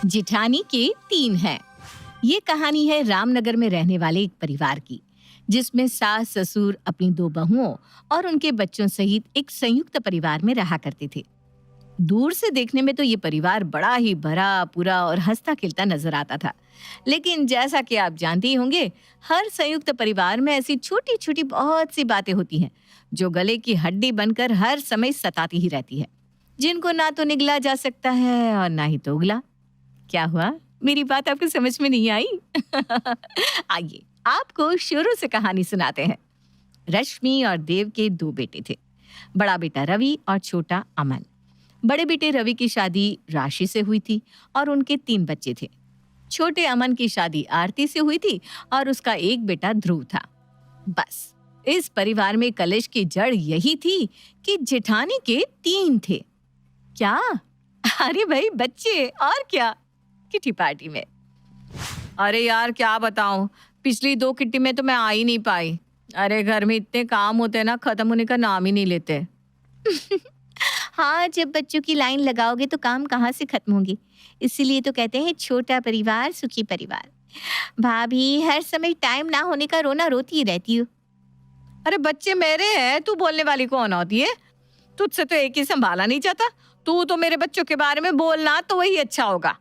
जिठानी के 3 हैं। ये कहानी है रामनगर में रहने वाले एक परिवार की, जिसमें सास ससुर अपनी 2 बहुओं और उनके बच्चों सहित एक संयुक्त परिवार में रहा करते थे। दूर से देखने में तो ये परिवार बड़ा ही भरा पूरा और हंसता खिलता नजर आता था, लेकिन जैसा कि आप जानते ही होंगे, हर संयुक्त परिवार में ऐसी छोटी छोटी बहुत सी बातें होती हैं जो गले की हड्डी बनकर हर समय सताती ही रहती है, जिनको ना तो निगला जा सकता है और ना ही तो उगला। क्या हुआ? मेरी बात आपको समझ में नहीं आई? आइए आपको शुरू से कहानी सुनाते हैं। रश्मि और देव के 2 बेटे थे, बड़ा बेटा रवि और छोटा अमन। बड़े बेटे रवि की शादी राशि से हुई थी और उनके 3 बच्चे थे। छोटे अमन की शादी आरती से हुई थी और उसका एक बेटा ध्रुव था। बस इस परिवार में कलेश की जड़ यही थी कि जेठानी के 3 थे। क्या? अरे भाई बच्चे, और क्या? किटी पार्टी में। अरे यार क्या बताऊं, पिछली 2 किट्टी में तो मैं आ ही नहीं पाई। अरे घर में इतने काम होते हैं ना, खत्म होने का नाम ही नहीं लेते। हाँ, जब बच्चों की लाइन लगाओगे तो काम कहाँ से खत्म होंगे। इसीलिए तो कहते हैं छोटा परिवार सुखी परिवार। भाभी हर समय टाइम ना होने का रोना रोती ही रहती हो। अरे बच्चे मेरे हैं, तू बोलने वाली कौन होती है? तुझसे तो एक ही संभाला नहीं जाता। तू तो मेरे बच्चों के बारे में बोलना तो वही अच्छा होगा।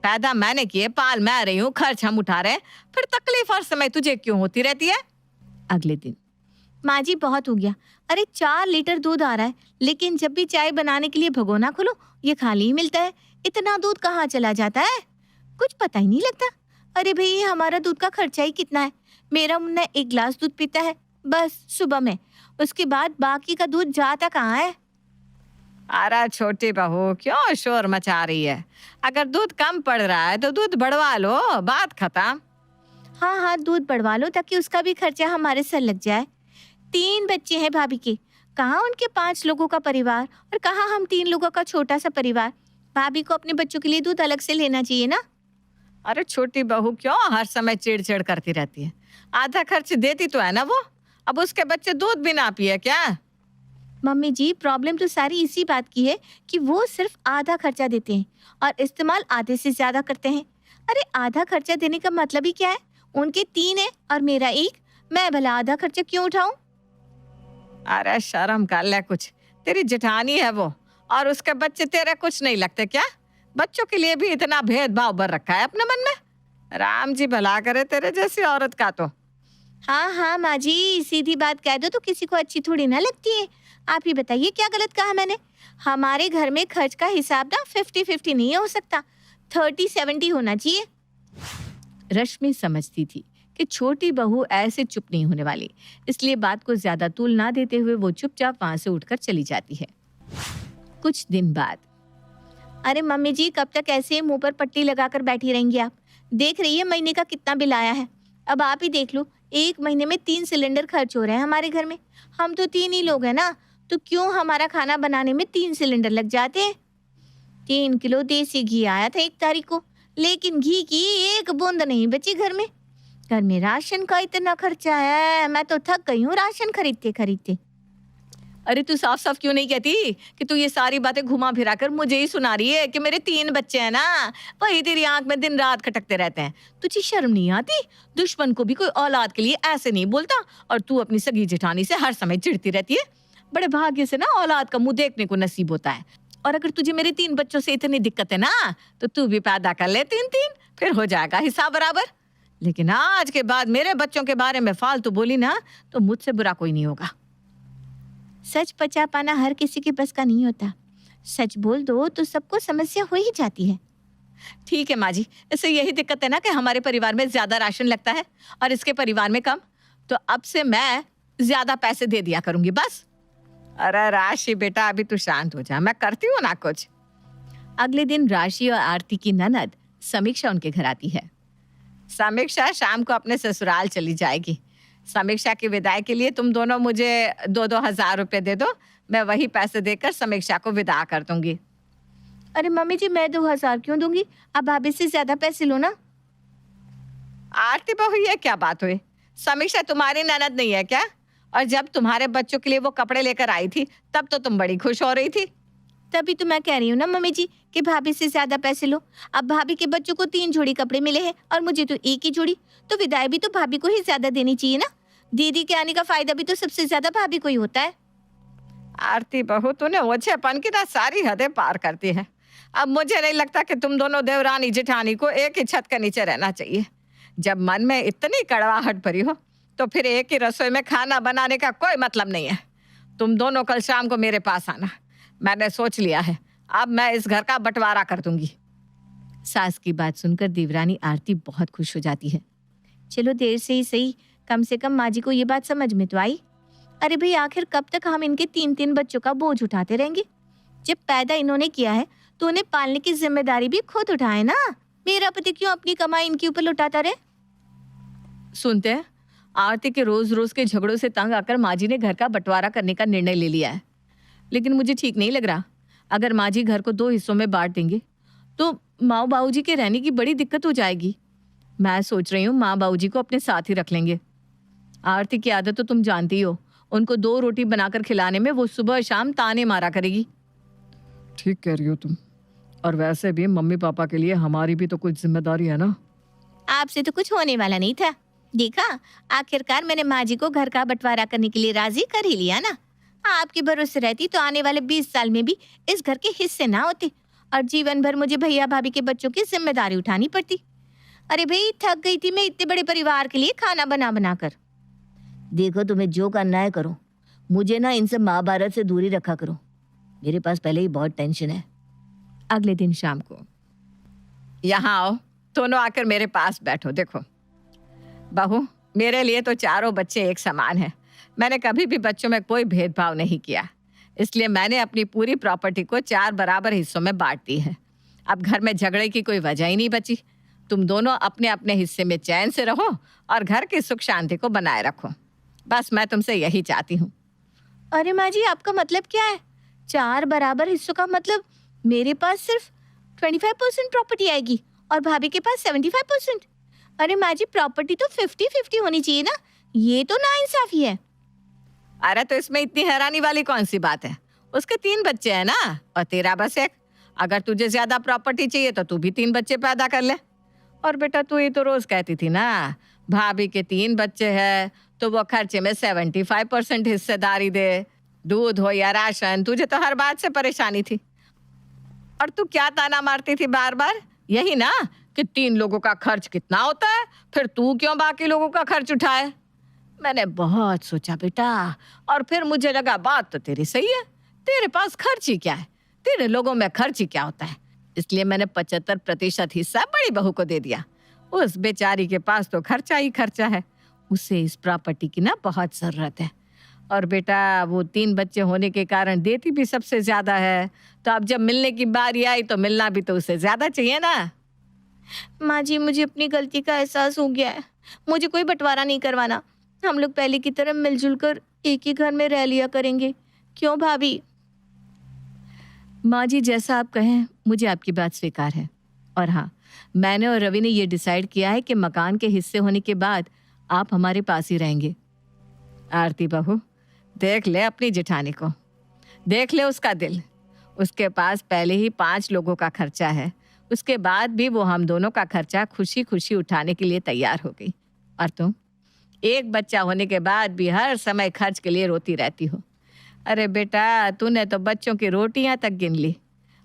पैदा मैंने किए, पाल मैं रही हूँ, खर्च हम उठा रहे हैं, फिर तकलीफ हर समय तुझे क्यों होती रहती है? अगले दिन, माँ जी बहुत हो गया। अरे 4 लीटर दूध आ रहा है, लेकिन जब भी चाय बनाने के लिए भगोना खोलो ये खाली ही मिलता है। इतना दूध कहाँ चला जाता है, कुछ पता ही नहीं लगता। अरे भाई हमारा दूध का खर्चा ही कितना है। मेरा मुन्ना 1 गिलास दूध पीता है बस सुबह में, उसके बाद बाकी का दूध जाता कहाँ है। अरे छोटी बहू क्यों शोर मचा रही है? अगर दूध कम पड़ रहा है तो दूध बढ़वा लो, बात खत्म। हाँ हाँ दूध बढ़वा लो ताकि उसका भी खर्चा हमारे सर लग जाए। 3 बच्चे हैं भाभी के, कहाँ उनके 5 लोगों का परिवार और कहाँ हम 3 लोगों का छोटा सा परिवार। भाभी को अपने बच्चों के लिए दूध अलग से लेना चाहिए ना। अरे छोटी बहू क्यों हर समय चिड़चिड़ करती रहती है? आधा खर्च देती तो है ना वो, अब उसके बच्चे दूध भी ना पिए क्या? मम्मी जी प्रॉब्लम तो सारी इसी बात की है कि वो सिर्फ आधा खर्चा देते हैं और इस्तेमाल आधे से ज्यादा करते हैं। अरे आधा खर्चा देने का मतलब ही क्या है? उनके 3 है और मेरा 1, मैं भला आधा खर्चा क्यों उठाऊं? अरे शर्म कर ले कुछ, तेरी जेठानी है वो और उसके बच्चे तेरे कुछ नहीं लगते क्या? बच्चों के लिए भी इतना भेदभाव भर रखा है अपने मन में। राम जी भला करे तेरे जैसी औरत का तो। हाँ हाँ माँ जी, सीधी बात कह दो तो किसी को अच्छी थोड़ी ना लगती है। आप ही बताइए क्या गलत कहा मैंने? हमारे घर में खर्च का हिसाब ना 50-50 नहीं हो सकता, 30-70 होना चाहिए। रश्मि समझती थी कि छोटी बहू ऐसे चुप नहीं होने वाली, इसलिए बात को ज्यादा तूल ना देते हुए वो चुपचाप वहां से उठकर चली जाती है। कुछ दिन बाद, अरे मम्मी जी कब तक ऐसे मुंह पर पट्टी लगाकर बैठी रहेंगी आप? देख रही है महीने का कितना बिल आया है। अब आप ही देख लो, 1 महीने में 3 सिलेंडर खर्च हो रहे हैं हमारे घर में। हम तो 3 ही लोग हैं ना, तो क्यों हमारा खाना बनाने में 3 सिलेंडर लग जाते हैं। 3 किलो देसी घी आया था 1 तारीख को, लेकिन घी की 1 बूंद नहीं बची घर में। घर में राशन का इतना खर्चा है, मैं तो थक गई हूँ राशन खरीदते खरीदते। अरे तू साफ साफ क्यों नहीं कहती कि तू ये सारी बातें घुमा फिरा कर मुझे ही सुना रही है कि मेरे 3 बच्चे हैं ना, वही तेरी आंख में दिन रात खटकते रहते हैं। तुझे शर्म नहीं आती? दुश्मन को भी कोई औलाद के लिए ऐसे नहीं बोलता और तू अपनी सगी जेठानी से हर समय चिढ़ती रहती है। बड़े भाग्य से ना औलाद का मुंह देखने को नसीब होता है। और अगर तुझे मेरे 3 बच्चों से इतनी दिक्कत है ना, तो तू भी पैदा कर ले 3-3, फिर हो जाएगा हिसाब बराबर। लेकिन आज के बाद मेरे बच्चों के बारे में फालतू बोली ना, तो मुझसे बुरा कोई नहीं होगा। सच पचा पाना हर किसी के बस का नहीं होता। सच बोल दो तो सबको समस्या हो ही जाती है। ठीक है माँ जी, इससे यही दिक्कत है ना कि हमारे परिवार में ज्यादा राशन लगता है और इसके परिवार में कम, तो अब से मैं ज्यादा पैसे दे दिया करूंगी बस। अरे राशि बेटा अभी तू शांत हो जा, मैं करती हूँ ना कुछ। अगले दिन राशि और आरती की ननद समीक्षा उनके घर आती है। समीक्षा शाम को अपने ससुराल चली जाएगी। समीक्षा की विदाई के लिए तुम दोनों मुझे 2-2 हजार रुपए दे दो, मैं वही पैसे देकर समीक्षा को विदा कर दूंगी। अरे मम्मी जी मैं 2 हजार क्यों दूंगी, आप भाभी से ज्यादा पैसे लो ना। आरती बहू ये क्या बात हुई? समीक्षा तुम्हारी ननद नहीं है क्या? और जब तुम्हारे बच्चों के लिए वो कपड़े लेकर आई थी तब तो तुम बड़ी खुश हो रही थी। तभी तो मैं कह रही हूँ ना मम्मी जी कि भाभी से ज्यादा पैसे लो। अब भाभी के बच्चों को 3 जोड़ी कपड़े मिले हैं और मुझे तो एक ही जोड़ी, तो विदाई भी तो भाभी को ही ज्यादा देनी चाहिए ना। दीदी के आने का फायदा भी तो सबसे ज्यादा भाभी को ही होता है। आरती बहू, तूने ओछेपन की ना सारी हदें पार करती है। अब मुझे नहीं लगता कि तुम दोनों देवरानी जेठानी को एक ही छत के नीचे रहना चाहिए। जब मन में इतनी कड़वाहट भरी हो तो फिर एक ही रसोई में खाना बनाने का कोई मतलब नहीं है। तुम दोनों कल शाम को मेरे पास आना, मैंने सोच लिया है, अब मैं इस घर का बंटवारा कर दूंगी। सास की बात सुनकर देवरानी आरती बहुत खुश हो जाती है। चलो देर से ही सही, कम से कम माँ जी को ये बात समझ में तो आई। अरे भाई, आखिर कब तक हम इनके 3-3 बच्चों का बोझ उठाते रहेंगे? जब पैदा इन्होंने किया है तो उन्हें पालने की जिम्मेदारी भी खुद उठाए ना। मेरा पति क्यों अपनी कमाई इनके ऊपर लुटाता रहे? सुनते हैं, आरती के रोज रोज के झगड़ों से तंग आकर माँ जी ने घर का बंटवारा करने का निर्णय ले लिया है। लेकिन मुझे ठीक नहीं लग रहा। अगर माँ जी घर को 2 हिस्सों में बांट देंगे तो माँ बाबू जी के रहने की बड़ी दिक्कत हो जाएगी। मैं सोच रही हूँ माँ बाबू जी को अपने साथ ही रख लेंगे। आरती की आदत तो तुम जानती हो, उनको 2 रोटी बनाकर खिलाने में वो सुबह शाम ताने मारा करेगी। ठीक कह रही हो तुम, और वैसे भी मम्मी पापा के लिए हमारी भी तो कुछ जिम्मेदारी है ना। आपसे तो कुछ होने वाला नहीं था। देखा, आखिरकार मैंने माँ जी को घर का बंटवारा करने के लिए राजी कर ही लिया ना। आपके भरोसे रहती तो आने वाले 20 साल में भी इस घर के हिस्से ना होते और जीवन भर मुझे भैया भाभी के बच्चों की जिम्मेदारी उठानी पड़ती। अरे भाई, थक गई थी मैं इतने बड़े परिवार के लिए खाना बना बना कर। देखो, तुम्हें जो करना है करो, मुझे ना इनसे महाभारत से दूरी रखा करो। मेरे पास पहले ही बहुत टेंशन है। अगले दिन शाम को, यहाँ आओ, दोनों आकर मेरे पास बैठो। देखो बहू, मेरे लिए तो चारों बच्चे एक समान हैं। मैंने कभी भी बच्चों में कोई भेदभाव नहीं किया, इसलिए मैंने अपनी पूरी प्रॉपर्टी को 4 बराबर हिस्सों में बांट दी है। अब घर में झगड़े की कोई वजह ही नहीं बची। तुम दोनों अपने अपने हिस्से में चैन से रहो और घर की सुख शांति को बनाए रखो। बस मैं तुमसे यही चाहती हूँ। अरे माँ जी, आपका मतलब क्या है? 4 बराबर हिस्सों का मतलब मेरे पास सिर्फ 25% प्रॉपर्टी आएगी और भाभी के पास 75%। अरे माँ जी, प्रॉपर्टी तो 50-50 होनी चाहिए ना। ये तो नाइंसाफी है। अरे तो इसमें इतनी हैरानी वाली कौन सी बात है? उसके 3 बच्चे हैं ना, और तेरा बस एक। अगर तुझे ज्यादा प्रॉपर्टी चाहिए तो तू भी 3 बच्चे पैदा कर ले। और बेटा, तू ही तो रोज कहती थी ना, भाभी के 3 बच्चे हैं तो वो खर्चे में 75% हिस्सेदारी दे। दूध हो या राशन, तुझे तो हर बात से परेशानी थी। और तू क्या ताना मारती थी बार बार? यही ना कि 3 लोगों का खर्च कितना होता है, फिर तू क्यों बाकी लोगों का खर्च उठाए। मैंने बहुत सोचा बेटा, और फिर मुझे लगा बात तो तेरी सही है। तेरे पास खर्च ही क्या है, तेरे लोगों में खर्च ही क्या होता है। इसलिए मैंने 75% हिस्सा बड़ी बहू को दे दिया। उस बेचारी के पास तो खर्चा ही खर्चा है, उसे इस प्रॉपर्टी की ना बहुत जरूरत है। और बेटा, वो 3 बच्चे होने के कारण देती भी सबसे ज्यादा है, तो अब जब मिलने की बारी आई तो मिलना भी तो उसे ज्यादा चाहिए ना। माँ जी, मुझे अपनी गलती का एहसास हो गया है। मुझे कोई बंटवारा नहीं करवाना। हम लोग पहले की तरह मिलजुल कर एक ही घर में रह लिया करेंगे। क्यों भाभी? माँ जी, जैसा आप कहें, मुझे आपकी बात स्वीकार है। और हाँ, मैंने और रवि ने ये डिसाइड किया है कि मकान के हिस्से होने के बाद आप हमारे पास ही रहेंगे। आरती बहू, देख ले अपनी जेठानी को, देख ले उसका दिल। उसके पास पहले ही 5 लोगों का खर्चा है, उसके बाद भी वो हम दोनों का खर्चा खुशी खुशी उठाने के लिए तैयार हो गई। और तुम एक बच्चा होने के बाद भी हर समय खर्च के लिए रोती रहती हो। अरे बेटा, तूने तो बच्चों की रोटियां तक गिन ली।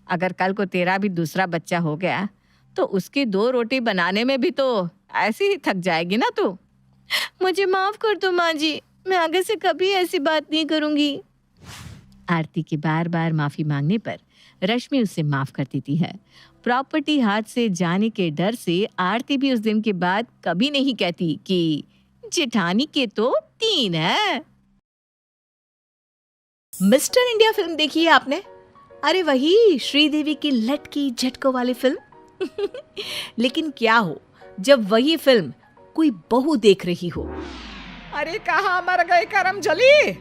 अगर कल को तेरा भी दूसरा बच्चा हो गया तो उसकी 2 रोटी बनाने में भी तो ऐसी ही थक जाएगी ना तू। मुझे माफ कर दो माँ जी, मैं आगे से कभी ऐसी बात नहीं करूंगी। आरती के बार बार माफी मांगने पर रश्मि उसे माफ कर देती है। प्रॉपर्टी हाथ से जाने के डर से आरती भी उस दिन के बाद कभी नहीं कहती कि जेठानी के तो 3 है। मिस्टर इंडिया फिल्म देखी है आपने? अरे वही श्रीदेवी की लटकी झटको वाली फिल्म। लेकिन क्या हो जब वही फिल्म कोई बहू देख रही हो। अरे कहाँ मर गई करम जली,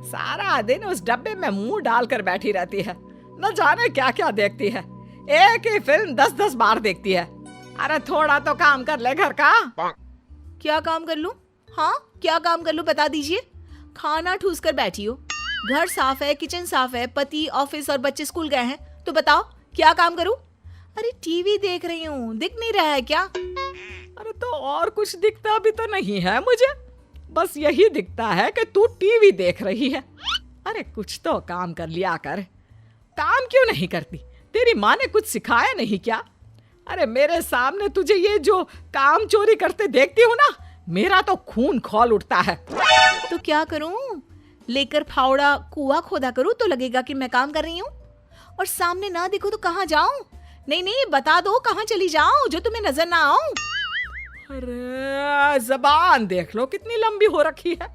सारा दिन उस डब्बे में मुंह डालकर बैठी रहती है, न जाने क्या क्या देखती है। एक ही फिल्म 10-10 बार देखती है। अरे थोड़ा तो काम कर ले घर का। क्या काम कर लूं? हाँ, क्या काम कर लूं बता दीजिए। खाना ठूस कर बैठी हो, घर साफ है, किचन साफ है, पति ऑफिस और बच्चे स्कूल गए हैं, तो बताओ क्या काम करूं? अरे टीवी देख रही हूँ, दिख नहीं रहा है क्या? अरे तो और कुछ दिखता भी तो नहीं है मुझे, बस यही दिखता है कि तू टीवी देख रही है। अरे कुछ तो काम कर लिया कर। काम क्यों नहीं करती? तेरी माँ ने कुछ सिखाया नहीं क्या? अरे मेरे सामने तुझे ये जो काम चोरी करते देखती हूँ ना, मेरा तो खून खौल उठता है। तो क्या करूं? लेकर फावड़ा कुआं खोदा करूं तो लगेगा कि मैं काम कर रही हूँ, और सामने ना देखो तो कहाँ जाऊं? नहीं नहीं, बता दो कहाँ चली जाऊं जो तुम्हें नजर ना आऊं? अरे जबान देख लो कितनी लंबी हो रखी है।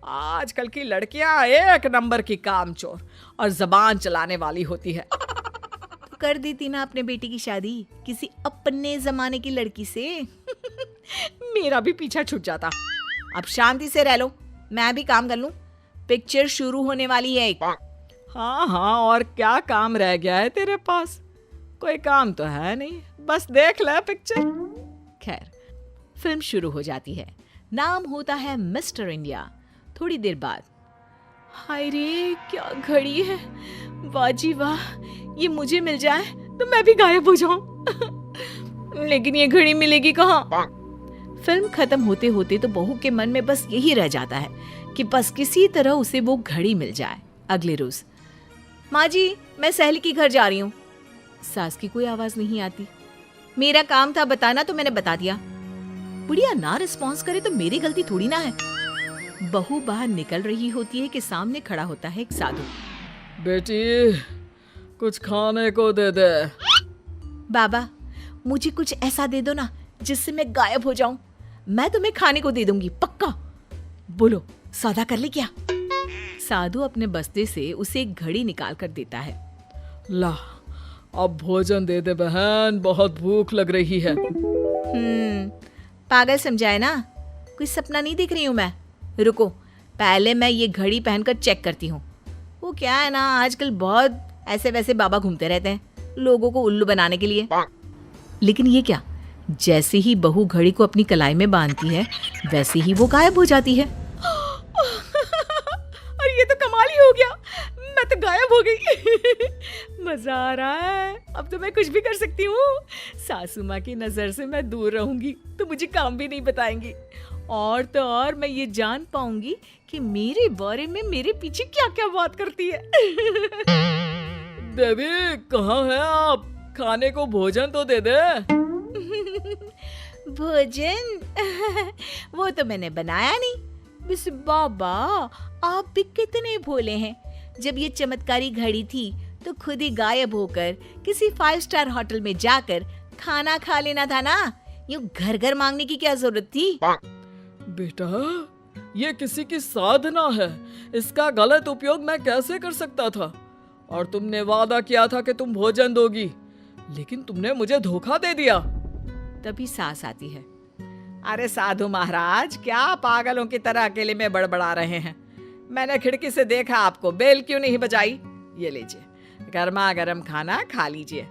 आजकल की लड़कियां एक नंबर की कामचोर और जबान चलाने वाली होती है। तो कर देती ना अपने बेटी की शादी किसी अपने जमाने की लड़की से। मेरा भी पीछा छूट जाता। अब शांति से रह लो, मैं भी काम कर लूं। पिक्चर शुरू होने वाली है एक। हाँ हाँ, और क्या काम रह गया है तेरे पास? कोई काम तो है नहीं, बस देख ले पिक्चर। खैर, फिल्म शुरू हो जाती है। नाम होता है मिस्टर इंडिया। थोड़ी देर बाद, हाय रे क्या घड़ी है, वाह जी वाह, ये मुझे मिल जाए तो मैं भी गायब हो जाऊं। लेकिन ये घड़ी मिलेगी कहाँ? फिल्म खत्म होते होते तो बहू के मन में बस यही रह जाता है कि बस किसी तरह उसे वो घड़ी मिल जाए। अगले रोज, माँ जी मैं सहेली के घर जा रही हूँ। सास की कोई आवाज नहीं आती। मेरा काम था बताना तो मैंने बता दिया। बुढ़िया ना रिस्पॉन्स करे तो मेरी गलती थोड़ी ना है। बहू बाहर निकल रही होती है कि सामने खड़ा होता है एक साधु। बेटी कुछ खाने को दे दे। बाबा मुझे कुछ ऐसा दे दो ना जिससे मैं गायब हो जाऊं। मैं तुम्हें खाने को दे दूंगी पक्का। बोलो सौदा कर ले क्या? साधु अपने बस्ते से उसे एक घड़ी निकाल कर देता है। ला अब भोजन दे दे बहन, बहुत भूख लग रही है। पागल समझाए ना, कोई सपना नहीं देख रही हूँ मैं। रुको पहले मैं ये घड़ी पहनकर चेक करती हूँ। वो क्या है ना, आजकल बहुत ऐसे वैसे बाबा घूमते रहते हैं लोगों को उल्लू बनाने के लिए। लेकिन ये क्या, जैसे ही बहू घड़ी को अपनी कलाई में बांधती है वैसे ही वो गायब हो जाती है। और ये तो कमाल ही हो गया, मैं तो गायब हो गई। मजा आ रहा है, अब तो मैं कुछ भी कर सकती हूँ। सासू माँ की नजर से मैं दूर रहूंगी तो मुझे काम भी नहीं बताएंगी, और तो और मैं ये जान पाऊंगी कि मेरे बारे में मेरे पीछे क्या क्या बात करती है। देवी कहाँ है आप? खाने को भोजन तो दे दे। भोजन वो तो मैंने बनाया नहीं। बस बाबा आप भी कितने भोले हैं। जब ये चमत्कारी घड़ी थी तो खुद ही गायब होकर किसी 5 स्टार होटल में जाकर खाना खा लेना था ना। यूं घर घर मांगने की क्या जरूरत थी? बेटा ये किसी की साधना है, इसका गलत उपयोग मैं कैसे कर सकता था? और तुमने वादा किया था कि तुम भोजन दोगी, लेकिन तुमने मुझे धोखा दे दिया। तभी सास आती है। अरे साधु महाराज क्या पागलों की तरह अकेले में बड़बड़ा रहे हैं? मैंने खिड़की से देखा आपको, बेल क्यों नहीं बजाई? ये लीजिए गर्मा गर्म खाना खा लीजिए।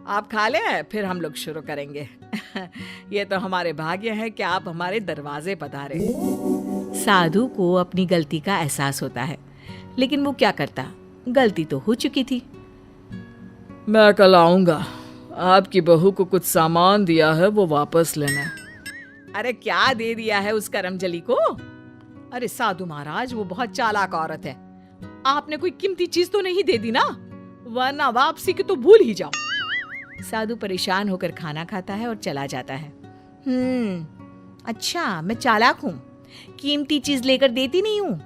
आप खा लें फिर हम लोग शुरू करेंगे। ये तो हमारे भाग्य है कि आप हमारे दरवाजे पधारे। साधु को अपनी गलती का एहसास होता है, लेकिन वो क्या करता, गलती तो हो चुकी थी। मैं कल आऊंगा, आपकी बहू को कुछ सामान दिया है वो वापस लेना। अरे क्या दे दिया है उस करमजली को? अरे साधु महाराज वो बहुत चालाक औरत है, आपने कोई कीमती चीज तो नहीं दे दी ना, वरना वापसी की तो भूल ही जाओ। साधु परेशान होकर खाना खाता है और चला जाता है। अच्छा मैं चालाक हूँ, कीमती चीज लेकर देती नहीं हूँ।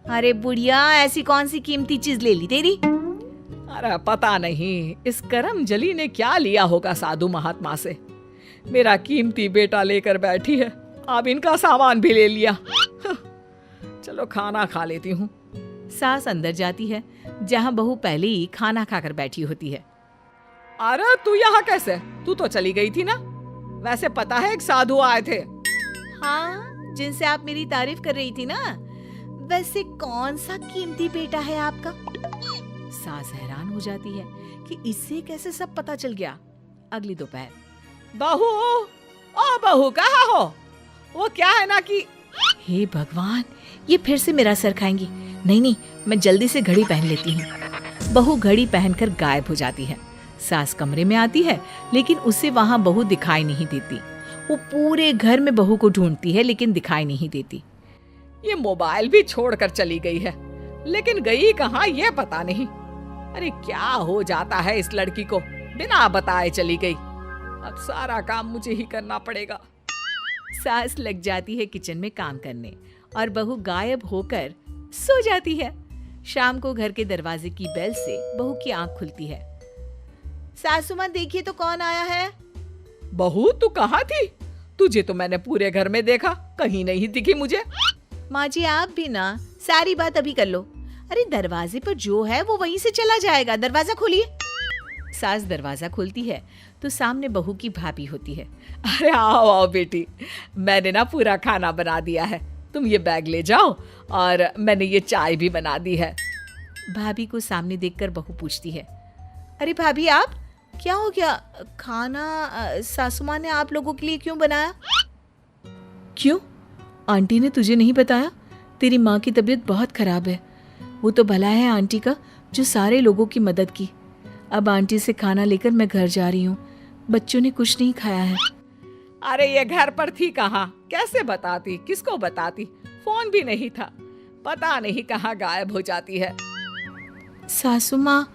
अरे बुढ़िया ऐसी कौन सी कीमती चीज ले ली तेरी? अरे पता नहीं इस करमजली ने क्या लिया होगा साधु महात्मा से। मेरा कीमती बेटा लेकर बैठी है, अब इनका सामान भी ले लिया। चलो खाना खा लेती हूँ। सास अंदर जाती है जहाँ बहू पहले ही खाना खाकर बैठी होती है। अरे तू यहाँ कैसे? तू तो चली गई थी ना। वैसे पता है एक साधु आए थे। हाँ जिनसे आप मेरी तारीफ कर रही थी ना। वैसे कौन सा कीमती बेटा है आपका? सास हैरान हो जाती है कि इससे कैसे सब पता चल गया। अगली दोपहर, बहू, ओ बहू कहाँ हो? वो क्या है ना कि हे भगवान, ये फिर से मेरा सर खाएंगी। नहीं नहीं, मैं जल्दी से घड़ी पहन लेती हूँ। बहू घड़ी पहनकर गायब हो जाती है। सास कमरे में आती है, लेकिन उसे वहां बहू दिखाई नहीं देती। वो पूरे घर में बहू को ढूंढती है, लेकिन दिखाई नहीं देती। ये मोबाइल भी छोड़कर चली गई है, लेकिन गई कहाँ ये पता नहीं। अरे क्या हो जाता है इस लड़की को, बिना बताए चली गई। अब सारा काम मुझे ही करना पड़ेगा। सास लग जाती है किचन में काम करने और बहू गायब होकर सो जाती है। शाम को घर के दरवाजे की बेल से बहू की आंख खुलती है। सासू मां, देखिए तो कौन आया है। बहू तू कहाँ थी? तुझे तो मैंने पूरे घर में देखा, कहीं नहीं दिखी मुझे। माँ जी, आप भी ना, सारी बात अभी कर लो। अरे दरवाजे पर जो है वो वहीं से चला जाएगा, दरवाजा खोलिए। सास दरवाजा खोलती है तो सामने बहू की भाभी होती है। अरे आओ आओ बेटी, मैंने ना पूरा खाना बना दिया है, तुम ये बैग ले जाओ और मैंने ये चाय भी बना दी है। भाभी को सामने देखकर बहू पूछती है, अरे भाभी आप, क्या हो गया? खाना सासू माँ ने आप लोगों के लिए क्यों बनाया? क्यों? आंटी ने तुझे नहीं बताया? तेरी माँ की तबीयत बहुत खराब है। वो तो भला है आंटी का जो सारे लोगों की मदद की। अब आंटी से खाना लेकर मैं घर जा रही हूँ। बच्चों ने कुछ नहीं खाया है। अरे ये घर पर थी कहाँ, कैसे बताती, किसको बताती? फोन भी नहीं था, पता नहीं कहाँ गायब हो जाती है। सासू माँ,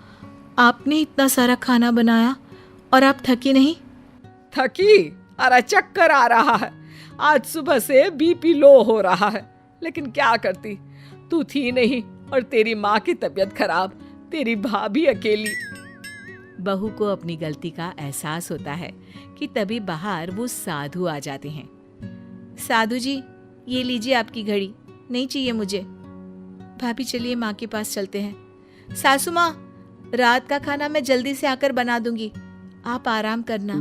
आपने इतना सारा खाना बनाया और आप थकी नहीं? थकी? अरे चक्कर आ रहा है, आज सुबह से बीपी लो हो रहा है, लेकिन क्या करती, तू थी नहीं और तेरी माँ की तबीयत खराब, तेरी भाभी अकेली। बहू को अपनी गलती का एहसास होता है कि तभी बाहर वो साधु आ जाते हैं। साधु जी, ये लीजिए आपकी घड़ी, नहीं चाहिए मुझे। भाभी चलिए माँ के पास चलते हैं। सासू माँ, रात का खाना मैं जल्दी से आकर बना दूंगी, आप आराम करना।